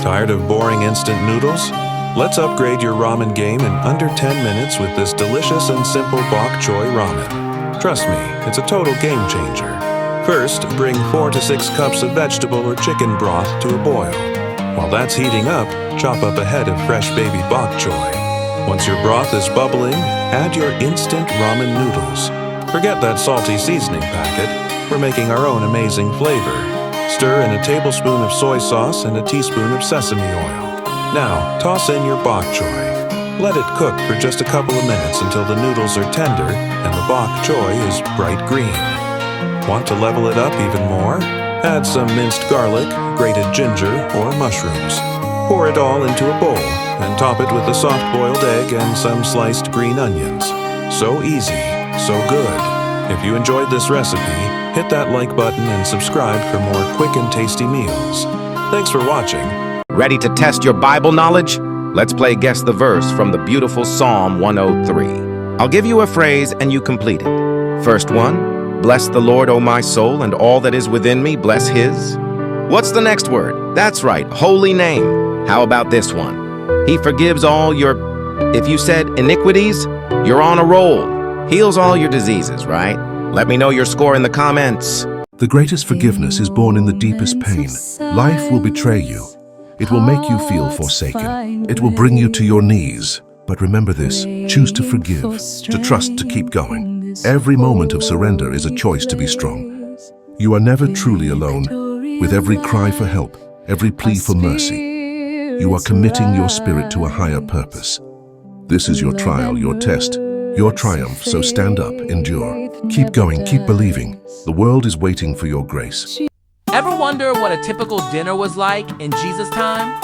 Tired of boring instant noodles? Let's upgrade your ramen game in under 10 minutes with this delicious and simple bok choy ramen. Trust me, it's a total game changer. First, bring 4 to 6 cups of vegetable or chicken broth to a boil. While that's heating up, chop up a head of fresh baby bok choy. Once your broth is bubbling, add your instant ramen noodles. Forget that salty seasoning packet. We're making our own amazing flavor. Stir in a tablespoon of soy sauce and a teaspoon of sesame oil. Now, toss in your bok choy. Let it cook for just a couple of minutes until the noodles are tender and the bok choy is bright green. Want to level it up even more? Add some minced garlic, grated ginger, or mushrooms. Pour it all into a bowl and top it with a soft-boiled egg and some sliced green onions. So easy, so good. If you enjoyed this recipe, hit that like button and subscribe for more quick and tasty meals. Thanks for watching. Ready to test your Bible knowledge? Let's play Guess the Verse from the beautiful Psalm 103. I'll give you a phrase and you complete it. First one, bless the Lord, O my soul, and all that is within me, bless His. What's the next word? That's right, holy name. How about this one? He forgives all your... If you said iniquities, you're on a roll. Heals all your diseases, right? Let me know your score in the comments. The greatest forgiveness is born in the deepest pain. Life will betray you. It will make you feel forsaken. It will bring you to your knees. But remember this, choose to forgive, to trust, to keep going. Every moment of surrender is a choice to be strong. You are never truly alone. With every cry for help, every plea for mercy, you are committing your spirit to a higher purpose. This is your trial, your test, your triumph, so stand up, endure. Keep going, keep believing. The world is waiting for your grace. Ever wonder what a typical dinner was like in Jesus' time?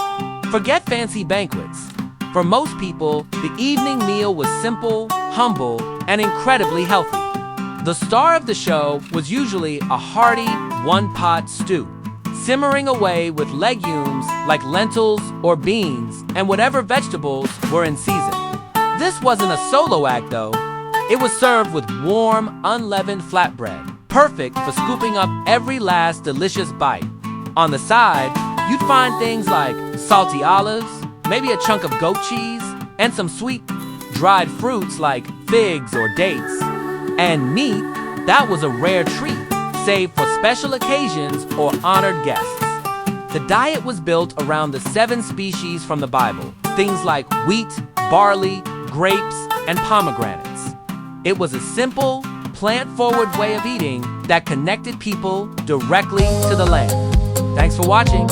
Forget fancy banquets. For most people, the evening meal was simple, humble, and incredibly healthy. The star of the show was usually a hearty one-pot stew, simmering away with legumes like lentils or beans and whatever vegetables were in season. This wasn't a solo act though. It was served with warm, unleavened flatbread, perfect for scooping up every last delicious bite. On the side, you'd find things like salty olives, maybe a chunk of goat cheese, and some sweet, dried fruits like figs or dates. And meat, that was a rare treat, saved for special occasions or honored guests. The diet was built around the 7 species from the Bible, things like wheat, barley, grapes, and pomegranates. It was a simple, plant-forward way of eating that connected people directly to the land. Thanks for watching.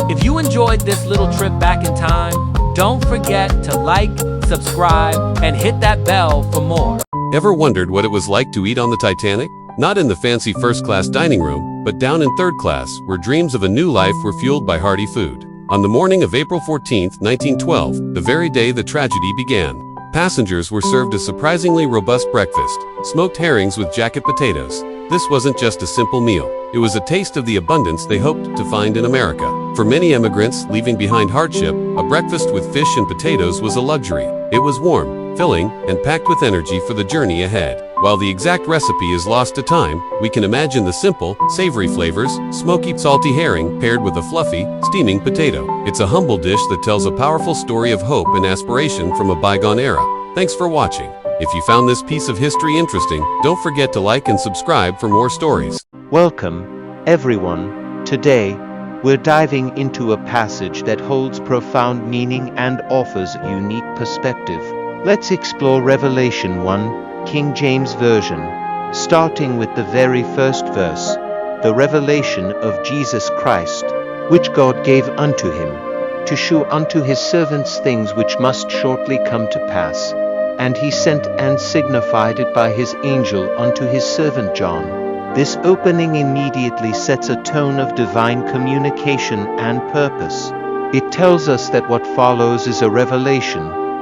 If you enjoyed this little trip back in time, don't forget to like, subscribe, and hit that bell for more. Ever wondered what it was like to eat on the Titanic? Not in the fancy first-class dining room, but down in third class, where dreams of a new life were fueled by hearty food. On the morning of April 14, 1912, the very day the tragedy began, passengers were served a surprisingly robust breakfast, smoked herrings with jacket potatoes. This wasn't just a simple meal. It was a taste of the abundance they hoped to find in America. For many immigrants leaving behind hardship, a breakfast with fish and potatoes was a luxury. It was warm, filling, and packed with energy for the journey ahead. While the exact recipe is lost to time, we can imagine the simple, savory flavors, smoky, salty herring paired with a fluffy, steaming potato. It's a humble dish that tells a powerful story of hope and aspiration from a bygone era. Thanks for watching. If you found this piece of history interesting, don't forget to like and subscribe for more stories. Welcome, everyone. Today, we're diving into a passage that holds profound meaning and offers a unique perspective. Let's explore Revelation 1, King James Version, starting with the very first verse, the revelation of Jesus Christ, which God gave unto him, to shew unto his servants things which must shortly come to pass. And he sent and signified it by his angel unto his servant John. This opening immediately sets a tone of divine communication and purpose. It tells us that what follows is a revelation,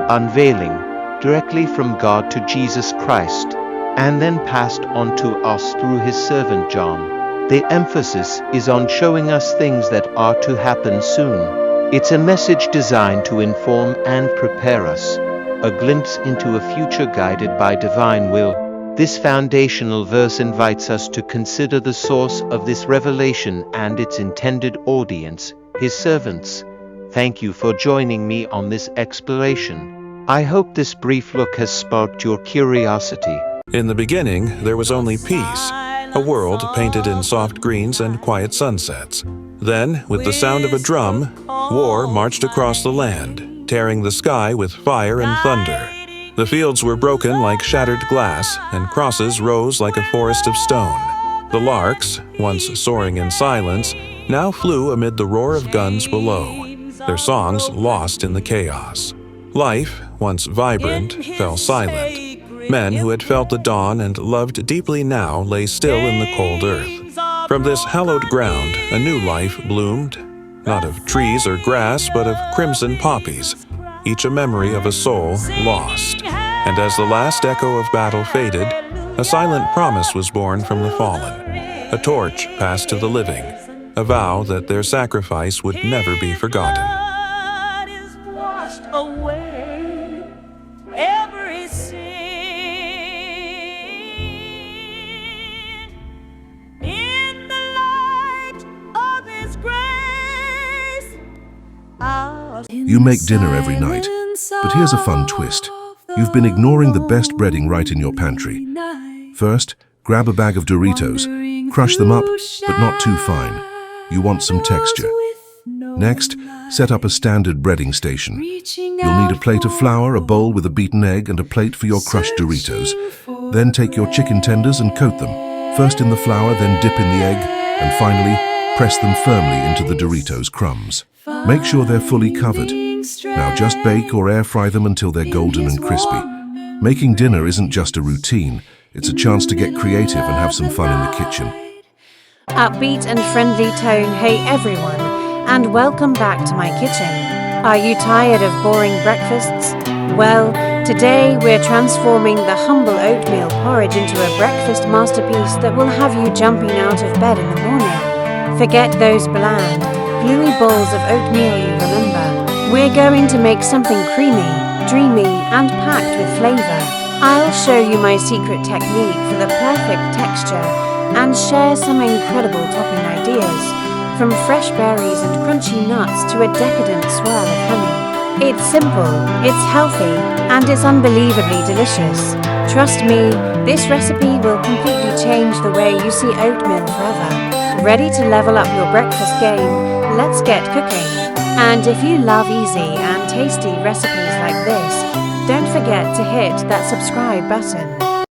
unveiling, directly from God to Jesus Christ, and then passed on to us through his servant John. The emphasis is on showing us things that are to happen soon. It's a message designed to inform and prepare us, a glimpse into a future guided by divine will. This foundational verse invites us to consider the source of this revelation and its intended audience, his servants. Thank you for joining me on this exploration. I hope this brief look has sparked your curiosity. In the beginning, there was only peace, a world painted in soft greens and quiet sunsets. Then, with the sound of a drum, war marched across the land, tearing the sky with fire and thunder. The fields were broken like shattered glass, and crosses rose like a forest of stone. The larks, once soaring in silence, now flew amid the roar of guns below, their songs lost in the chaos. Life, once vibrant, fell silent. Men who had felt the dawn and loved deeply now lay still in the cold earth. From this hallowed ground, a new life bloomed, not of trees or grass, but of crimson poppies, each a memory of a soul lost. And as the last echo of battle faded, a silent promise was born from the fallen, a torch passed to the living, a vow that their sacrifice would never be forgotten. Blood is washed away every sin. In the light of His grace, You make dinner every night, but here's a fun twist. You've been ignoring the best breading right in your pantry. First, grab a bag of Doritos. Crush them up, but not too fine. You want some texture. Next, set up a standard breading station. You'll need a plate of flour, a bowl with a beaten egg, and a plate for your crushed Doritos. Then take your chicken tenders and coat them. First in the flour, then dip in the egg, and finally, press them firmly into the Doritos crumbs. Make sure they're fully covered. Now just bake or air fry them until they're golden and crispy. Making dinner isn't just a routine, it's a chance to get creative and have some fun in the kitchen. Upbeat and friendly tone, hey everyone, and welcome back to my kitchen. Are you tired of boring breakfasts? Well, today we're transforming the humble oatmeal porridge into a breakfast masterpiece that will have you jumping out of bed in the morning. Forget those bland, gluey balls of oatmeal you remember. We're going to make something creamy, dreamy, and packed with flavor. I'll show you my secret technique for the perfect texture and share some incredible topping ideas, from fresh berries and crunchy nuts to a decadent swirl of honey. It's simple, it's healthy, and it's unbelievably delicious. Trust me, this recipe will completely change the way you see oatmeal forever. Ready to level up your breakfast game? Let's get cooking. And if you love easy and tasty recipes like this, don't forget to hit that subscribe button.